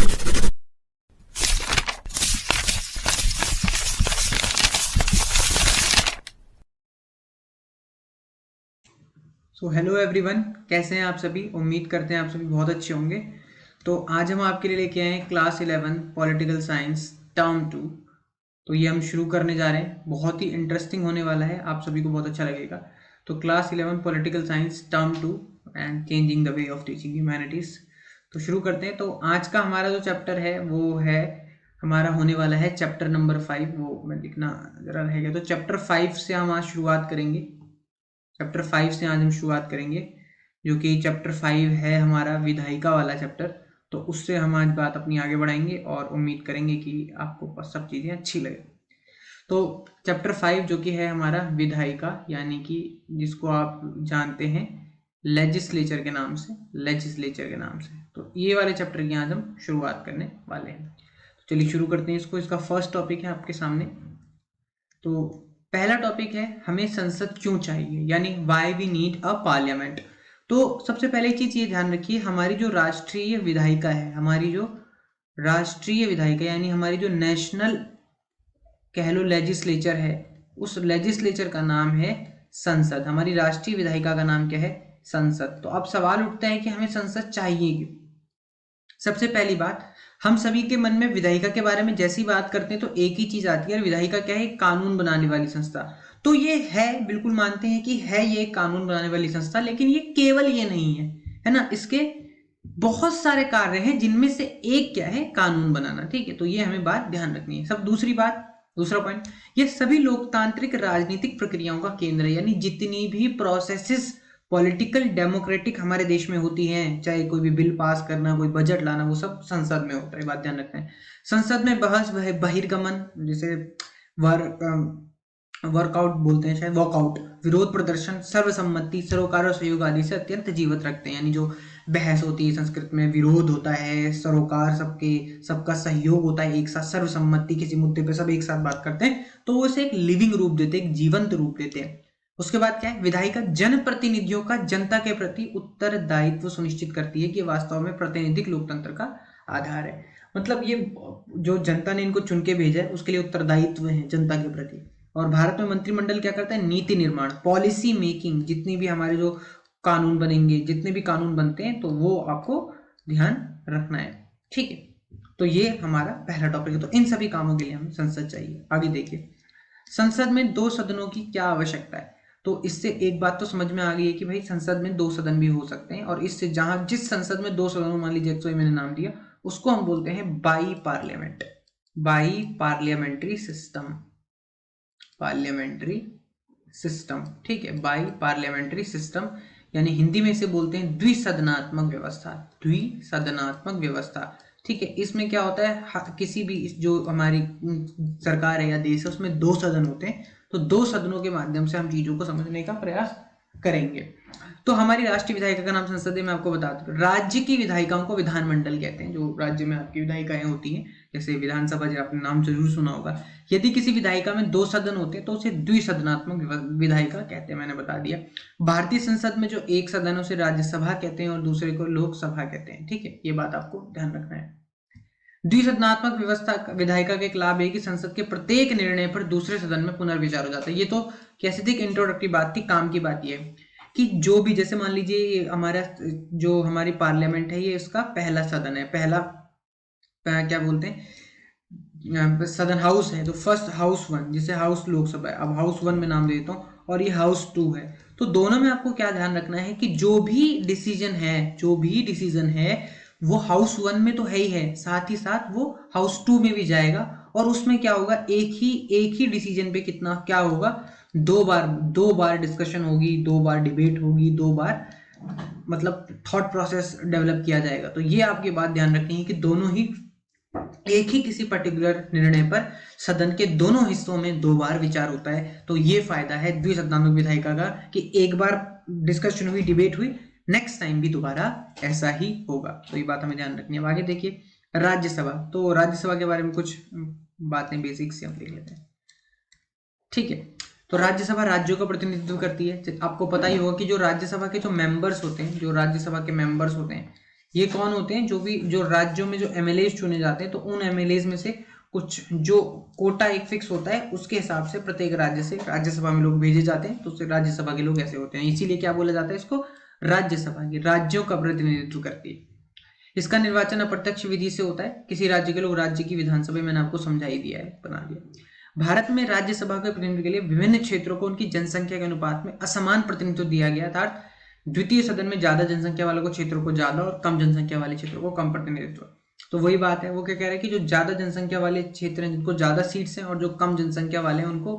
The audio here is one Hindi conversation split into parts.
सो हेलो एवरीवन, कैसे हैं आप सभी। उम्मीद करते हैं आप सभी बहुत अच्छे होंगे। तो आज हम आपके लिए लेके आए हैं क्लास 11 पॉलिटिकल साइंस टर्म 2। तो ये हम शुरू करने जा रहे हैं, बहुत ही इंटरेस्टिंग होने वाला है, आप सभी को बहुत अच्छा लगेगा। तो class 11 political science term 2 and changing the way of teaching humanities. तो शुरू करते हैं। तो आज का हमारा जो चैप्टर है वो है हमारा होने वाला है चैप्टर नंबर 5। वो मैं लिखना जरा रहेगा। तो चैप्टर 5 से हम आज शुरुआत करेंगे। चैप्टर 5 से आज हम शुरुआत करेंगे, जो कि चैप्टर 5 है हमारा विधायिका वाला चैप्टर। तो उससे हम आज बात अपनी आगे बढ़ाएंगे और उम्मीद करेंगे कि आपको सब चीज़ें अच्छी लगे। तो चैप्टर 5 जो कि है हमारा विधायिका, यानी कि जिसको आप जानते हैं लेजिस्लेचर के नाम से, तो ये वाले चैप्टर की आज हम शुरुआत करने वाले हैं। तो चलिए शुरू करते हैं इसको। इसका फर्स्ट टॉपिक है आपके सामने। तो पहला टॉपिक है हमें संसद क्यों चाहिए, यानी why we need a parliament. तो सबसे पहले चीज ये ध्यान रखिए, हमारी जो राष्ट्रीय विधायिका है, यानी हमारी जो नेशनल कह लो लेजिस्लेचर है, उस लेजिस्लेचर का नाम है संसद। हमारी राष्ट्रीय विधायिका का नाम क्या है? संसद। तो अब सवाल उठता है कि हमें संसद चाहिए क्यों। सबसे पहली बात, हम सभी के मन में विधायिका के बारे में जैसी बात करते हैं तो एक ही चीज आती है, विधायिका क्या है? कानून बनाने वाली संस्था। तो ये है, बिल्कुल मानते हैं कि है ये कानून बनाने वाली संस्था, लेकिन ये केवल ये नहीं है ना। इसके बहुत सारे कार्य हैं, जिनमें से एक क्या है? कानून बनाना। ठीक है, तो ये हमें बात ध्यान रखनी है। सब दूसरा पॉइंट, ये सभी लोकतांत्रिक राजनीतिक प्रक्रियाओं का केंद्र है, यानी जितनी भी प्रोसेसेस पॉलिटिकल डेमोक्रेटिक हमारे देश में होती हैं, चाहे कोई भी बिल पास करना, कोई बजट लाना, वो सब संसद में होता है। बात ध्यान रखना है। संसद में बहस बहिर्गमन, जैसे वर्कआउट बोलते हैं शायद, वॉकआउट, विरोध प्रदर्शन, सर्वसम्मति, सरोकार और सहयोग आदि से अत्यंत जीवित रखते हैं। यानी जो बहस होती है संस्कृत में, विरोध होता है, सरोकार, सबका सहयोग होता है, एक साथ सर्वसम्मति, किसी मुद्दे पे सब एक साथ बात करते हैं, तो वो इसे एक लिविंग रूप देते हैं, एक जीवंत रूप देते हैं। उसके बाद क्या है? विधायिका जनप्रतिनिधियों का जनता के प्रति उत्तरदायित्व सुनिश्चित करती है, कि वास्तव में प्रातिनिधिक लोकतंत्र का आधार है। मतलब ये जो जनता ने इनको चुन के भेजा है, उसके लिए उत्तरदायित्व है जनता के प्रति। और भारत में मंत्रिमंडल क्या करता है? नीति निर्माण, पॉलिसी मेकिंग, जितनी भी हमारे जो कानून बनेंगे, जितने भी कानून बनते हैं, तो वो आपको ध्यान रखना है। ठीक है, तो ये हमारा पहला टॉपिक है। तो इन सभी कामों के लिए हमें संसद चाहिए। आगे देखिए, संसद में 2 सदनों की क्या आवश्यकता है। तो इससे एक बात तो समझ में आ गई है कि भाई संसद में 2 सदन भी हो सकते हैं, और इससे जिस संसद में 2 सदन, मान लीजिए जो मैंने नाम दिया, उसको हम बोलते हैं बाई पार्लियामेंट्री सिस्टम। ठीक है, बाई पार्लियामेंट्री सिस्टम, यानी हिंदी में इसे बोलते हैं द्विसदनात्मक व्यवस्था। ठीक है, इसमें क्या होता है, किसी भी जो हमारी सरकार है या देश है, उसमें 2 सदन होते हैं। तो 2 सदनों के माध्यम से हम चीजों को समझने का प्रयास करेंगे। तो हमारी राष्ट्रीय विधायिका का नाम संसद है। मैं आपको बता दूं, राज्य की विधायिकाओं को विधानमंडल कहते हैं। जो राज्य में आपकी विधायिकाएं होती हैं, जैसे विधानसभा, जो आपने नाम जरूर सुना होगा। यदि किसी विधायिका में 2 सदन होते हैं तो उसे द्विसदनात्मक विधायिका कहते हैं, मैंने बता दिया। भारतीय संसद में जो एक सदन है उसे राज्यसभा कहते हैं, और दूसरे को लोकसभा कहते हैं। ठीक है, ये बात आपको ध्यान रखना है। द्विसदनात्मक व्यवस्था विधायिका के एक लाभ है कि संसद के प्रत्येक निर्णय पर दूसरे सदन में पुनर्विचार हो जाता है। ये तो कैसे थी, इंट्रोडक्टरी बात थी, काम की बात ये है कि जो भी, जैसे मान लीजिए हमारा जो हमारी पार्लियामेंट है, ये इसका पहला सदन है, क्या बोलते हैं, सदन हाउस है। तो फर्स्ट हाउस 1, जिसे हाउस लोकसभा है, अब हाउस 1 में नाम दे देता हूँ, और ये हाउस 2 है। तो दोनों में आपको क्या ध्यान रखना है कि जो भी डिसीजन है वो हाउस 1 में तो है ही है, साथ ही साथ वो हाउस 2 में भी जाएगा। और उसमें क्या होगा, एक ही डिसीजन पे कितना क्या होगा, 2 बार डिस्कशन होगी, 2 बार डिबेट होगी, 2 बार मतलब थॉट प्रोसेस डेवलप किया जाएगा। तो ये आपकी बात ध्यान रखनी है कि दोनों ही एक ही किसी पर्टिकुलर निर्णय पर सदन के दोनों हिस्सों में 2 बार विचार होता है। तो ये फायदा है द्विसदनात्मक विधायिका का, कि एक बार डिस्कशन हुई, डिबेट हुई, नेक्स्ट टाइम भी दोबारा ऐसा ही होगा। तो ये बात हमें ध्यान रखनी है। आगे देखिए, राज्यसभा। तो राज्यसभा के बारे में कुछ बातें बेसिक से हम देख लेते हैं। ठीक है, तो राज्यसभा राज्यों का प्रतिनिधित्व करती है। आपको पता ही होगा कि जो राज्यसभा के जो राज्यसभा के मेंबर्स होते हैं, ये कौन होते हैं? जो राज्यों में जो एमएलए चुने जाते हैं, तो उन एमएलए में से कुछ जो कोटा एक फिक्स होता है, उसके हिसाब से प्रत्येक राज्य से राज्यसभा में लोग भेजे जाते हैं। तो उससे राज्यसभा के लोग ऐसे होते हैं, इसीलिए क्या बोला जाता है इसको? राज्यसभा। की राज्यों का प्रतिनिधित्व करती है। इसका निर्वाचन अप्रत्यक्ष विधि से होता है। किसी राज्य के लोग राज्य की विधानसभा, मैंने आपको समझा ही दिया है, बना दिया। भारत में राज्यसभा के प्रतिनिधित्व के लिए विभिन्न क्षेत्रों को उनकी जनसंख्या के अनुपात में असमान प्रतिनिधित्व दिया गया, अर्थात द्वितीय सदन में ज्यादा जनसंख्या वालों को क्षेत्रों को ज्यादा और कम जनसंख्या वाले क्षेत्रों को कम प्रतिनिधित्व। तो वही बात है, वो क्या कह रहे हैं कि जो ज्यादा जनसंख्या वाले क्षेत्र हैं जिनको ज्यादा सीट्स हैं, और जो कम जनसंख्या वाले हैं उनको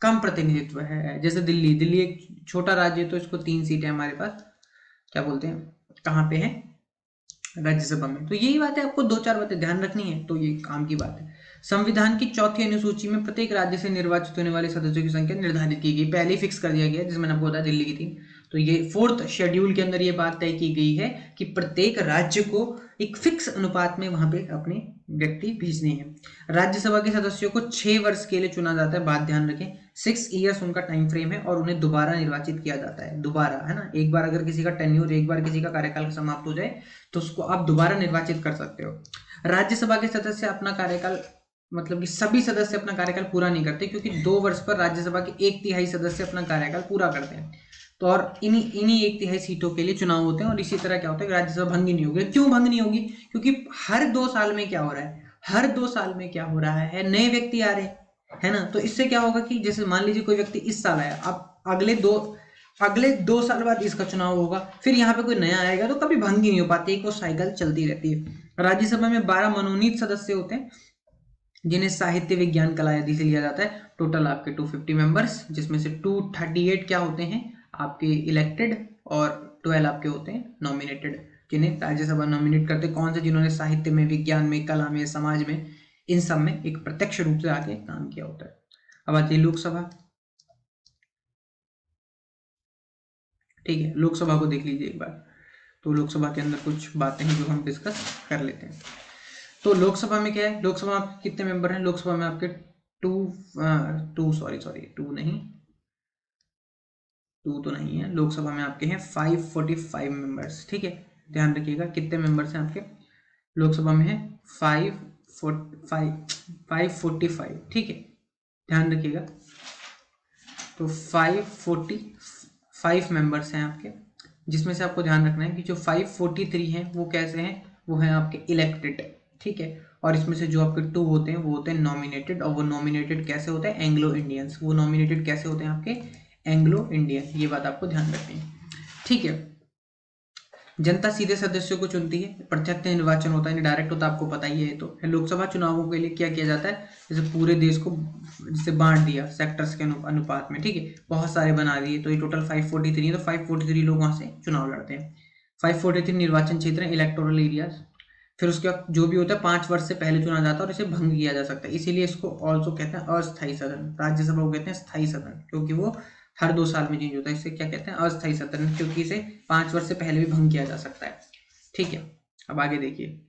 कम प्रतिनिधित्व है। जैसे दिल्ली एक छोटा राज्य है, तो इसको 3 सीटें हमारे पास, क्या बोलते हैं, कहाँ पे है? राज्यसभा में। तो यही बात है, आपको 2-4 बातें ध्यान रखनी है, तो ये काम की बात है। संविधान की 4वीं अनुसूची में प्रत्येक राज्य से निर्वाचित होने वाले सदस्यों की संख्या निर्धारित की गई, पहले ही फिक्स कर दिया गया, जिसमें मैंने आपको बताया दिल्ली की थी। तो ये 4th शेड्यूल के अंदर ये बात तय की गई है कि प्रत्येक राज्य को एक फिक्स अनुपात में वहां पे अपने व्यक्ति भेजने हैं। राज्यसभा के सदस्यों को 6 वर्ष के लिए चुना जाता है, बात ध्यान रखें, 6 ईयर्स उनका टाइम फ्रेम है, और उन्हें दोबारा निर्वाचित किया जाता है। दोबारा, है ना, एक बार अगर किसी का टेन्योर, एक बार किसी का कार्यकाल समाप्त हो जाए तो उसको आप दोबारा निर्वाचित कर सकते हो। राज्यसभा के सदस्य अपना कार्यकाल, मतलब कि सभी सदस्य अपना कार्यकाल पूरा नहीं करते, क्योंकि 2 वर्ष पर राज्यसभा के 1/3 सदस्य अपना कार्यकाल पूरा करते हैं। तो और इन्हीं 1/3 सीटों के लिए चुनाव होते हैं। और इसी तरह क्या होता है, राज्यसभा भंग नहीं होगी। क्यों भंग नहीं होगी? क्योंकि हर 2 साल में क्या हो रहा है, हर 2 साल में क्या हो रहा है, नए व्यक्ति आ रहे हैं ना। तो इससे क्या होगा कि जैसे मान लीजिए कोई व्यक्ति इस साल आया, अब अगले 2 साल बाद इसका चुनाव होगा, फिर यहाँ पे कोई नया आएगा, तो कभी भंग ही नहीं हो पाती, एक वो साइकिल चलती रहती है। राज्यसभा में 12 मनोनीत सदस्य होते हैं, जिन्हें साहित्य, विज्ञान, कला आदि से लिया जाता है। टोटल आपके 250 मेंबर्स, जिसमें से 238 क्या होते हैं आपके इलेक्टेड, और 12 आपके होते हैं नॉमिनेटेड। जिन्हें राज्यसभा नॉमिनेट करते कौन से? जिन्होंने साहित्य में, विज्ञान में, कला में, समाज में, इन सब में एक प्रत्यक्ष रूप से आके काम किया होता है। अब आती है लोकसभा। ठीक है, लोकसभा को देख लीजिए एक बार। तो लोकसभा के अंदर कुछ बातें हैं जो हम डिस्कस कर लेते हैं। तो लोकसभा में क्या है? लोकसभा में कितने मेंबर हैं? लोकसभा में आपके टू तो नहीं है। लोकसभा में आपके हैं 545 मेंबर्स। ठीक है, ध्यान रखिएगा कितने मेंबर्स हैं आपके लोकसभा में है? 545। ठीक है, ध्यान रखिएगा। तो 545 मेंबर्स हैं आपके, जिसमें से आपको ध्यान रखना है कि जो 543 हैं वो कैसे हैं? वो हैं आपके इलेक्टेड। ठीक है, और इसमें से जो आपके 2 होते हैं वो होते हैं नॉमिनेटेड। और वो नॉमिनेटेड कैसे होते हैं? Anglo Indians. वो नॉमिनेटेड कैसे होते हैं आपके? Anglo Indian. ये बात आपको ध्यान रखनी है। ठीक है, जनता सीधे सदस्यों को चुनती है, प्रत्यक्ष निर्वाचन होता है, डायरेक्ट होता है, आपको पता ही है। तो लोकसभा चुनावों के लिए क्या किया जाता है? जैसे पूरे देश को जैसे बांट दिया सेक्टर्स के अनुपात में। ठीक है, बहुत सारे बना दिए, तो ये टोटल 543 है, तो 543 लोग वहां से चुनाव लड़ते हैं। 543 निर्वाचन क्षेत्र है, इलेक्टोरल एरियाज। फिर उसके बाद जो भी होता है 5 वर्ष से पहले चुना जाता है, और इसे भंग किया जा सकता है। इसीलिए इसको ऑल्सो कहते हैं अस्थायी सदन। राज्यसभा को कहते हैं स्थायी सदन, क्योंकि वो हर 2 साल में चेंज होता है। इसे क्या कहते हैं? अस्थायी सदन, क्योंकि इसे 5 वर्ष से पहले भी भंग किया जा सकता है। ठीक है, अब आगे देखिए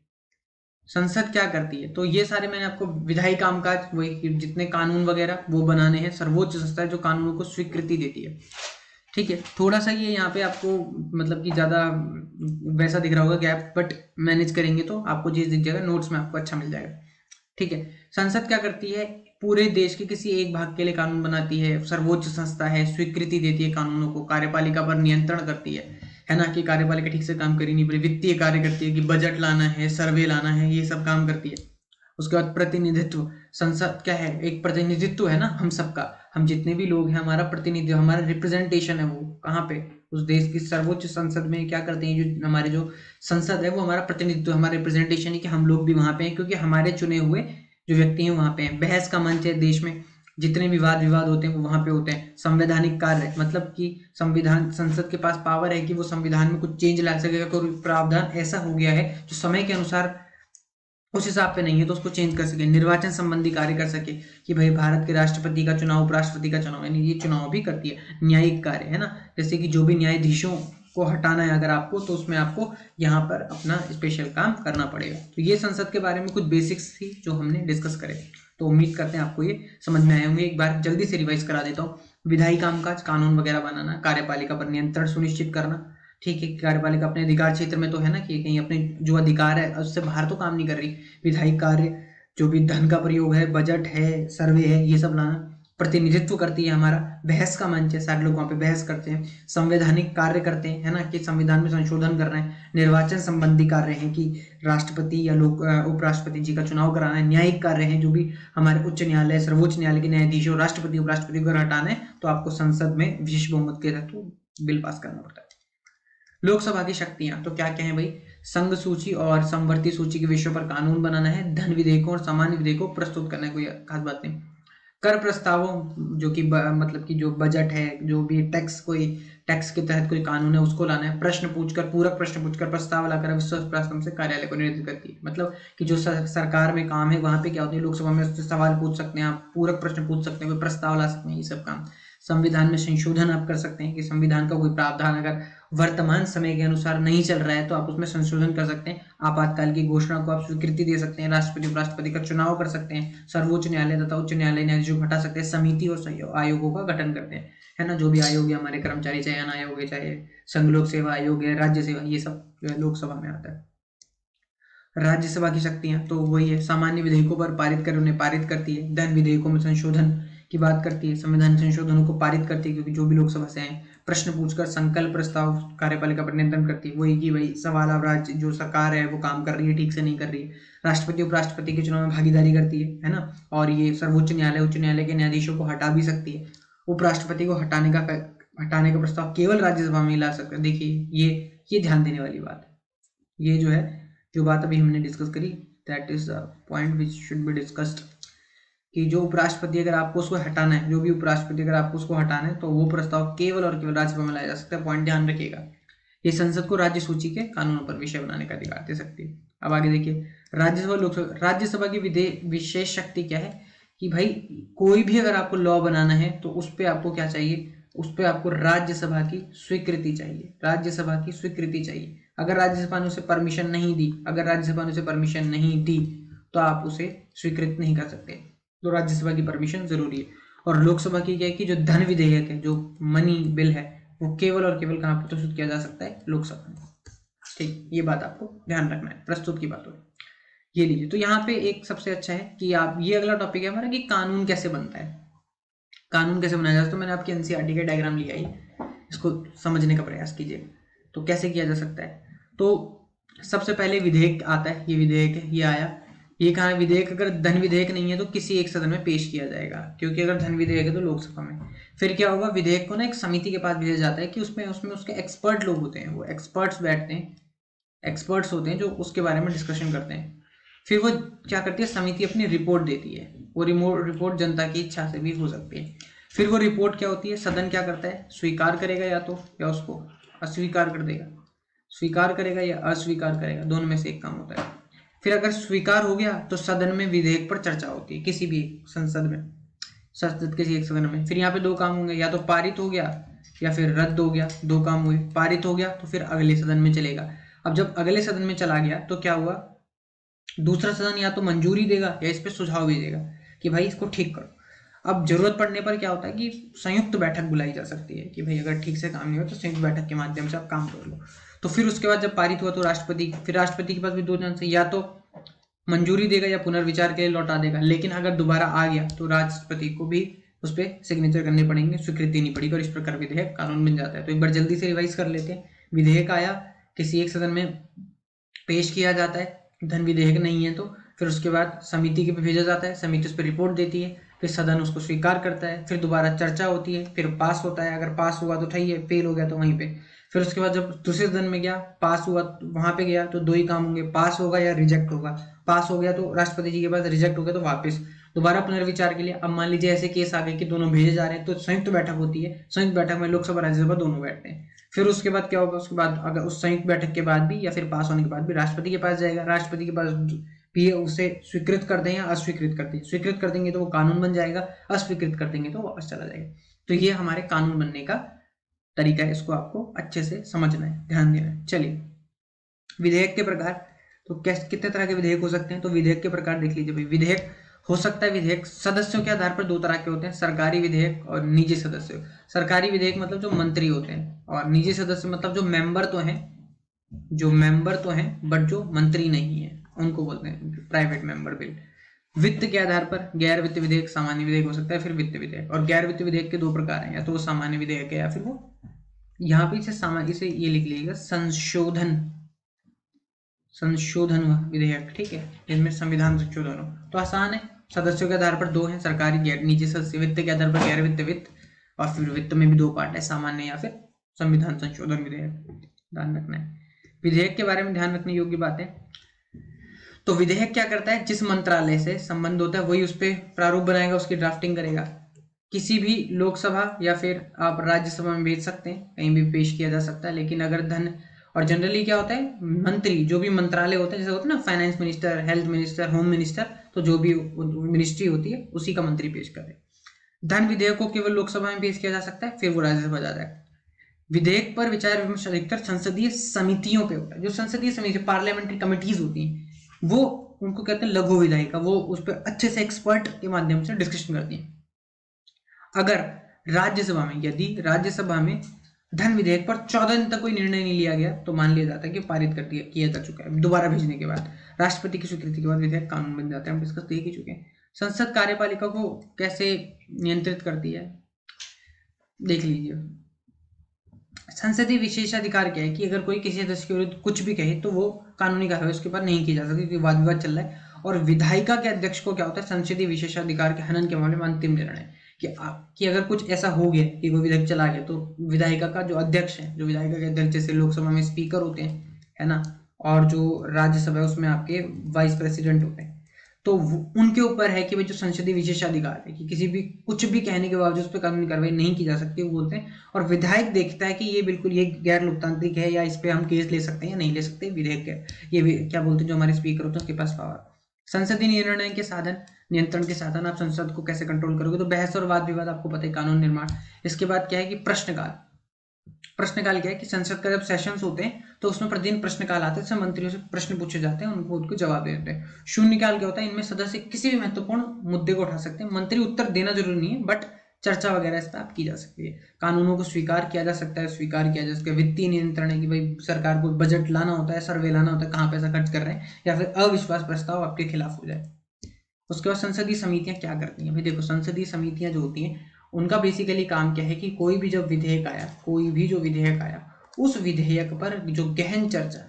संसद क्या करती है। तो ये सारे मैंने आपको विधायी कामकाज, वही जितने कानून वगैरह वो बनाने हैं। सर्वोच्च संस्था है जो कानूनों को स्वीकृति देती है। ठीक है, थोड़ा सा ये यहाँ पे आपको मतलब कि ज्यादा वैसा दिख रहा होगा गैप, बट मैनेज करेंगे तो आपको चीज दिख जाएगा, नोट्स में आपको अच्छा मिल जाएगा। ठीक है, संसद क्या करती है? पूरे देश के किसी एक भाग के लिए कानून बनाती है, सर्वोच्च संस्था है, स्वीकृति देती है कानूनों को, कार्यपालिका पर नियंत्रण करती है ना, कि कार्यपालिका ठीक से काम कर ही नहीं पाई। वित्तीय कार्य करती है कि बजट लाना है, सर्वे लाना है, ये सब काम करती है। उसके बाद प्रतिनिधित्व। संसद क्या है? एक प्रतिनिधित्व है ना हम सबका, हम जितने भी लोग हैं, हमारा प्रतिनिधित्व, हमारा रिप्रेजेंटेशन है। वो कहाँ पे? उस देश की सर्वोच्च संसद में क्या करते हैं? जो हमारे जो संसद है वो हमारा प्रतिनिधित्व, हमारा रिप्रेजेंटेशन है, कि हम लोग भी वहां पे हैं, क्योंकि हमारे चुने हुए जो व्यक्ति हैं वहां पे हैं। बहस का मंच है, देश में जितने भी वाद विवाद होते हैं वो वहां पे होते हैं। संवैधानिक कार्य, मतलब कि संविधान, संसद के पास पावर है कि वो संविधान में कुछ चेंज ला सकेगा। कोई प्रावधान ऐसा हो गया है जो समय के अनुसार उस हिसाब पे नहीं है तो उसको चेंज कर सके। निर्वाचन संबंधी कार्य कर सके, कि भाई भारत के राष्ट्रपति का चुनाव, उपराष्ट्रपति का चुनाव, यानी ये चुनाव भी करती है। न्यायिक कार्य है ना, जैसे कि जो भी न्यायाधीशों को हटाना है अगर आपको, तो उसमें आपको यहाँ पर अपना स्पेशल काम करना पड़ेगा। तो ये संसद के बारे में कुछ बेसिक्स थी जो हमने डिस्कस करे। तो उम्मीद करते हैं आपको ये समझ में आए होंगे। एक बार जल्दी से रिवाइज करा देता हूँ। विधायी कामकाज, कानून वगैरह बनाना, कार्यपालिका पर नियंत्रण सुनिश्चित करना, ठीक है, कार्यपालिका अपने अधिकार क्षेत्र में तो है ना कि कहीं अपने जो अधिकार है उससे बाहर तो काम नहीं कर रही। विधायी कार्य जो भी धन का प्रयोग है, बजट है, सर्वे है, ये सब लाना, प्रतिनिधित्व करती है, हमारा बहस का मंच है, सारे लोग वहाँ पे बहस करते हैं, संवैधानिक कार्य करते हैं, है ना कि संविधान में संशोधन कर रहे हैं, निर्वाचन संबंधी कार्य हैं कि राष्ट्रपति या लोक उपराष्ट्रपति जी का चुनाव कराना है, न्यायिक कार्य हैं जो भी हमारे उच्च न्यायालय, सर्वोच्च न्यायालय के न्यायाधीशों, राष्ट्रपति उपराष्ट्रपति को हटाना है तो आपको संसद में विशेष बहुमत के तहत बिल पास करना पड़ता है। लोकसभा की शक्तियां तो क्या क्या है भाई, संघ सूची और समवर्ती सूची के विषयों पर कानून बनाना है, धन विधेयकों और सामान्य विधेयकों को प्रस्तुत करना है, कोई खास बात नहीं। कर प्रस्तावों जो कि मतलब कि जो बजट है, जो भी टैक्स, कोई टैक्स के तहत कोई कानून है उसको लाना है, प्रश्न पूछकर, पूरक प्रश्न पूछकर प्रस्ताव लाकर विश्वास प्रस्ताव से कार्यालय को निर्देशित करती है। मतलब कि जो सरकार में काम है वहां पे क्या होती है, लोकसभा में उससे सवाल पूछ सकते हैं आप, पूरक प्रश्न पूछ सकते हैं, कोई प्रस्ताव ला सकते हैं, ये सब काम। संविधान में संशोधन आप कर सकते हैं कि संविधान का कोई प्रावधान अगर वर्तमान समय के अनुसार नहीं चल रहा है तो आप उसमें संशोधन कर सकते हैं। आपातकाल की घोषणा को आप स्वीकृति दे सकते हैं, राष्ट्रपति उपराष्ट्रपति का चुनाव कर सकते हैं, सर्वोच्च न्यायालय तथा उच्च न्यायालय न्यायाधीशों को हटा सकते हैं, समिति और आयोगों का गठन करते हैं, है ना, जो भी आयोग है हमारे कर्मचारी चयन आयोग है, चाहे संघ लोक सेवा आयोग है, राज्य सेवा, ये सब जो है लोकसभा में आता है। राज्यसभा की शक्तियां तो वही है, सामान्य विधेयकों पर पारित कर उन्हें पारित करती है, धन विधेयकों में संशोधन की बात करती है, संविधान संशोधनों को पारित करती है क्योंकि जो भी लोकसभा से आए, प्रश्न पूछकर संकल्प प्रस्ताव कार्यपालिका पर नियंत्रण करती है, वही कि भाई सवाल अब राज्य जो सरकार है वो काम कर रही है ठीक से नहीं कर रही है, राष्ट्रपति उपराष्ट्रपति के चुनाव में भागीदारी करती है ना, और ये सर्वोच्च न्यायालय उच्च न्यायालय के न्यायाधीशों को हटा भी सकती है, उपराष्ट्रपति को हटाने का प्रस्ताव केवल राज्यसभा में ला सकते हैं। देखिए ये ध्यान देने वाली बात है, ये जो है जो बात अभी हमने डिस्कस करी, that is the point which should be discussed, कि जो उपराष्ट्रपति अगर आपको उसको हटाना है, जो भी उपराष्ट्रपति अगर आपको उसको हटाना है तो वो प्रस्ताव केवल और केवल राज्यसभा में लाया जा सकता है, पॉइंट ध्यान रखिएगा। ये संसद को राज्य सूची के कानूनों पर विषय बनाने का अधिकार दे सकती है। अब आगे देखिए, राज्यसभा लोकसभा, राज्यसभा की विशेष शक्ति क्या है कि भाई कोई भी अगर आपको लॉ बनाना है तो उस पर आपको क्या चाहिए, उस पर आपको राज्यसभा की स्वीकृति चाहिए, राज्यसभा की स्वीकृति चाहिए। अगर राज्यसभा ने उसे परमिशन नहीं दी, अगर राज्यसभा ने उसे परमिशन नहीं दी तो आप उसे स्वीकृत नहीं कर सकते, तो राज्यसभा की परमिशन जरूरी है। और लोकसभा की क्या है कि जो धन विधेयक है, जो मनी बिल है, वो केवल और केवल कहाँ प्रस्तुत किया जा सकता है, लोकसभा में। ठीक, ये बात आपको ध्यान रखना है, प्रस्तुत की बात हो ये लीजिए। तो यहाँ पे एक सबसे अच्छा है कि आप, ये अगला टॉपिक है हमारा कि कानून कैसे बनता है, कानून कैसे बनाया जाता है। तो मैंने आपकी एनसीईआरटी का डायग्राम लिया ही, इसको समझने का प्रयास कीजिए। तो कैसे किया जा सकता है, तो सबसे पहले विधेयक आता है, ये विधेयक है, ये आया, ये कहा विधेयक अगर धन विधेयक नहीं है तो किसी एक सदन में पेश किया जाएगा, क्योंकि अगर धन विधेयक है तो लोकसभा में। फिर क्या होगा, विधेयक को ना एक समिति के पास भेजा जाता है कि उसमें उसके एक्सपर्ट लोग होते हैं, वो एक्सपर्ट्स बैठते हैं, एक्सपर्ट्स होते हैं जो उसके बारे में डिस्कशन करते हैं। फिर वो क्या करती है, समिति अपनी रिपोर्ट देती है, वो रिपोर्ट जनता की इच्छा से भी हो सकती है। फिर वो रिपोर्ट क्या होती है, सदन क्या करता है, स्वीकार करेगा या उसको अस्वीकार कर देगा, स्वीकार करेगा या अस्वीकार करेगा, दोनों में से एक काम होता है। फिर अगर स्वीकार हो गया तो सदन में विधेयक पर चर्चा होती है, किसी भी संसद किसी एक सदन में। फिर यहाँ पे दो काम होंगे, या तो पारित हो गया या फिर रद्द हो गया, दो काम हुए। पारित हो गया तो फिर अगले सदन में चलेगा। अब जब अगले सदन में चला गया तो क्या हुआ, दूसरा सदन या तो मंजूरी देगा या इस पर सुझाव भेजेगा कि भाई इसको ठीक करो। अब जरूरत पड़ने पर क्या होता है कि संयुक्त बैठक बुलाई जा सकती है कि भाई अगर ठीक से काम नहीं हुआ तो संयुक्त बैठक के माध्यम से आप काम कर लो। तो फिर उसके बाद जब पारित हुआ तो राष्ट्रपति के पास भी दो चांस है, या तो मंजूरी देगा या पुनर्विचार के लिए लौटा देगा। लेकिन अगर दोबारा आ गया तो राष्ट्रपति को भी उस पर सिग्नेचर करने पड़ेंगे, स्वीकृति देनी पड़ेगी, और इस प्रकार विधेयक कानून बन जाता है। तो एक बार जल्दी से रिवाइज कर लेते हैं। विधेयक आया, किसी एक सदन में पेश किया जाता है, धन विधेयक नहीं है तो फिर उसके बाद समिति के पे भेजा जाता है, समिति उस पर रिपोर्ट देती है, फिर सदन उसको स्वीकार करता है, फिर दोबारा चर्चा होती है, फिर पास होता है। अगर पास हुआ तो ठीक है, फेल हो गया तो वहीं पे। फिर उसके बाद जब दूसरे सदन में गया, पास हुआ, वहां पे गया तो दो ही काम होंगे, पास होगा या रिजेक्ट होगा। पास हो गया तो राष्ट्रपति जी के पास, रिजेक्ट हो गया तो वापस दोबारा पुनर्विचार के लिए। अब मान लीजिए ऐसे केस आ गए कि दोनों भेजे जा रहे हैं, तो संयुक्त बैठक होती है, संयुक्त बैठक में लोकसभा राज्यसभा दोनों बैठते हैं। फिर उसके बाद क्या होगा, उसके बाद अगर उस संयुक्त बैठक के बाद भी या फिर पास होने के बाद भी राष्ट्रपति के पास जाएगा, राष्ट्रपति के पास भी उसे स्वीकृत कर दें या अस्वीकृत कर दें। स्वीकृत कर देंगे तो वो कानून बन जाएगा, अस्वीकृत कर देंगे तो वापस चला जाएगा। तो ये हमारे कानून बनने का तरीका है, इसको आपको अच्छे से समझना है, ध्यान देना है। चलिए, विधेयक के प्रकार, तो कितने तरह के विधेयक हो सकते हैं, तो विधेयक के प्रकार देख लीजिए भाई। विधेयक हो सकता है विधेयक सदस्यों के आधार पर दो तरह के होते हैं, सरकारी विधेयक और निजी सदस्य। सरकारी विधेयक मतलब जो मंत्री होते हैं, और निजी सदस्य मतलब जो मेंबर तो हैं, बट जो मंत्री नहीं है, उनको बोलते हैं प्राइवेट मेंबर बिल। वित्त के आधार पर गैर वित्त विधेयक, सामान्य विधेयक हो सकता है, फिर वित्त विधेयक। और गैर वित्त विधेयक के दो प्रकार हैं, या तो वो सामान्य विधेयक है या फिर वो, यहाँ पे इसे ये लिख लीजिएगा, संशोधन विधेयक, ठीक है, जिनमें संविधान संशोधन हो। तो आसान है, सदस्यों के आधार पर दो हैं, सरकारी गैर निजी सदस्य। वित्त के आधार पर गैर वित्त, और फिर वित्त में भी दो पार्ट है, सामान्य या फिर संविधान संशोधन विधेयक, ध्यान रखना है। विधेयक के बारे में ध्यान रखने योग्य बातें, तो विधेयक क्या करता है, जिस मंत्रालय से संबंध होता है वही उस पर प्रारूप बनाएगा, उसकी ड्राफ्टिंग करेगा। किसी भी लोकसभा या फिर आप राज्यसभा में भेज सकते हैं, कहीं भी पेश किया जा सकता है। लेकिन अगर धन, और जनरली क्या होता है, मंत्री जो भी मंत्रालय होते हैं, जैसे होता है ना finance minister, health minister, home minister, तो जो भी मिनिस्ट्री होती है उसी का मंत्री पेश करे। धन विधेयक को केवल लोकसभा में पेश किया जा सकता है, फिर वो राज्यसभा जा जाएगा। विधेयक पर विचार विमर्श अधिकतर संसदीय समितियों पे होता है। जो संसदीय समिति, पार्लियामेंट्री कमिटीज होती हैं, वो उनको कहते हैं लघु विधायिका, वो उस पर अच्छे से एक्सपर्ट के माध्यम से डिस्कशन करती हैं। अगर राज्यसभा में, यदि राज्यसभा में धन विधेयक पर 14 दिन तक कोई निर्णय नहीं लिया गया, तो मान लिया जाता है कि पारित कर दिया, किया जा चुका है। दोबारा भेजने के बाद, राष्ट्रपति की स्वीकृति के बाद विधेयक कानून बन जाता है। हम डिस्कस देख ही चुके हैं। संसद कार्यपालिका को कैसे नियंत्रित करती है, देख लीजिए। संसदीय विशेषाधिकार क्या है कि अगर कोई किसी सदस्य के विरुद्ध कुछ भी कहे तो वो कानूनी कार्रवाई उसके ऊपर नहीं की जा सकती, क्योंकि वाद विवाद चल रहा है। और विधायिका के अध्यक्ष को क्या होता है, संसदीय विशेषाधिकार के हनन के मामले में अंतिम निर्णय, कि अगर कुछ ऐसा हो गया कि कोई विधेयक चला गया, तो विधायिका का जो अध्यक्ष है, जो विधायिका के अध्यक्ष जैसे लोकसभा में स्पीकर होते हैं, है ना, और जो राज्यसभा है उसमें आपके वाइस प्रेसिडेंट होते हैं, तो उनके ऊपर है कि भाई जो संसदीय विशेषाधिकार है कि किसी भी कुछ भी कहने के बावजूद उस पर कानूनी कार्रवाई नहीं की जा सकती, वो बोलते हैं। और विधायक देखता है कि ये बिल्कुल ये गैर लोकतांत्रिक है, या इस पर हम केस ले सकते हैं या नहीं ले सकते। विधेयक है ये क्या बोलते हैं, जो हमारे स्पीकर होते हैं उसके पास पावर। संसदीय निर्णय के साधन, नियंत्रण के साधन, आप संसद को कैसे कंट्रोल करोगे, तो बहस और वाद विवाद आपको पता है, कानून निर्माण। इसके बाद क्या है कि प्रश्नकाल क्या है कि संसद का जब सेशंस होते हैं तो उसमें प्रतिदिन प्रश्नकाल आते हैं, मंत्रियों से प्रश्न पूछे जाते हैं, उनको जवाब देते हैं। शून्यकाल क्या होता है, इनमें सदस्य किसी भी महत्वपूर्ण मुद्दे को उठा सकते हैं, मंत्री उत्तर देना जरूरी नहीं है, बट चर्चा वगैरह इस पर आप की जा सकती है। कानूनों को स्वीकार किया जा सकता है, स्वीकार किया जा सकता है। वित्तीय नियंत्रण है कि भाई सरकार को बजट लाना होता है, सर्वे लाना होता है, कहाँ पैसा खर्च कर रहे हैं, या फिर अविश्वास प्रस्ताव आपके खिलाफ हो जाए। उसके बाद संसदीय समितियां क्या करती हैं, भाई देखो, संसदीय समितियां जो होती हैं उनका बेसिकली काम क्या है कि कोई भी जो विधेयक आया, उस विधेयक पर जो गहन चर्चा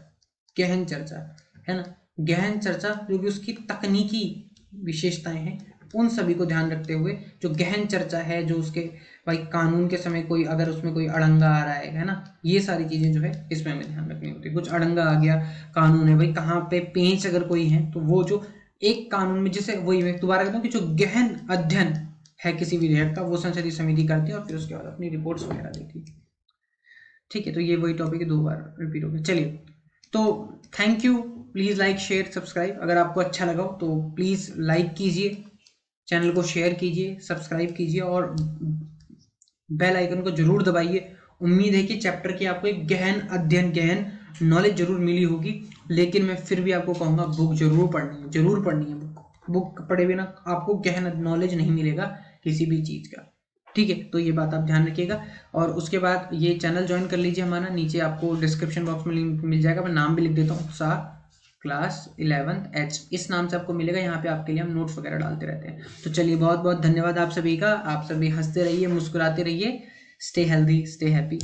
है ना, गहन चर्चा, जो भी उसकी तकनीकी विशेषताएं हैं, उन सभी को ध्यान रखते हुए जो गहन चर्चा है, जो उसके भाई कानून के समय कोई अगर उसमें कोई अड़ंगा आ रहा है ना, ये सारी चीजें जो है इसमें हमें ध्यान रखनी होती है। कुछ अड़ंगा आ गया कानून है, भाई कहाँ पे पेंच अगर कोई है, तो वो जो एक कानून में, जिसे वही मैं दोबारा कहता हूँ कि जो गहन अध्ययन है किसी विधेयक का, वो संसदीय समिति करती है और फिर उसके बाद अपनी रिपोर्ट्स वगैरह देती है। ठीक है, तो ये वही टॉपिक है, 2 बार रिपीट हो गया। चलिए, तो thank you. Please like, share, subscribe. अगर आपको अच्छा लगा हो तो प्लीज़ लाइक कीजिए, चैनल को शेयर कीजिए, सब्सक्राइब कीजिए और बेल आइकन को जरूर दबाइए। उम्मीद है कि चैप्टर की आपको एक गहन अध्ययन, गहन नॉलेज जरूर मिली होगी। लेकिन मैं फिर भी आपको कहूँगा, बुक जरूर पढ़नी है। बुक पढ़े बिना आपको गहन नॉलेज नहीं मिलेगा किसी भी चीज़ का। ठीक है, तो ये बात आप ध्यान रखिएगा। और उसके बाद ये चैनल ज्वाइन कर लीजिए हमारा, नीचे आपको डिस्क्रिप्शन बॉक्स में लिंक मिल जाएगा। मैं नाम भी लिख देता हूँ, सा क्लास 11th H, इस नाम से आपको मिलेगा। यहाँ पे आपके लिए हम नोट्स वगैरह डालते रहते हैं। तो चलिए, बहुत बहुत धन्यवाद आप सभी का। आप सभी हंसते रहिए, मुस्कुराते रहिए। Stay healthy, stay happy.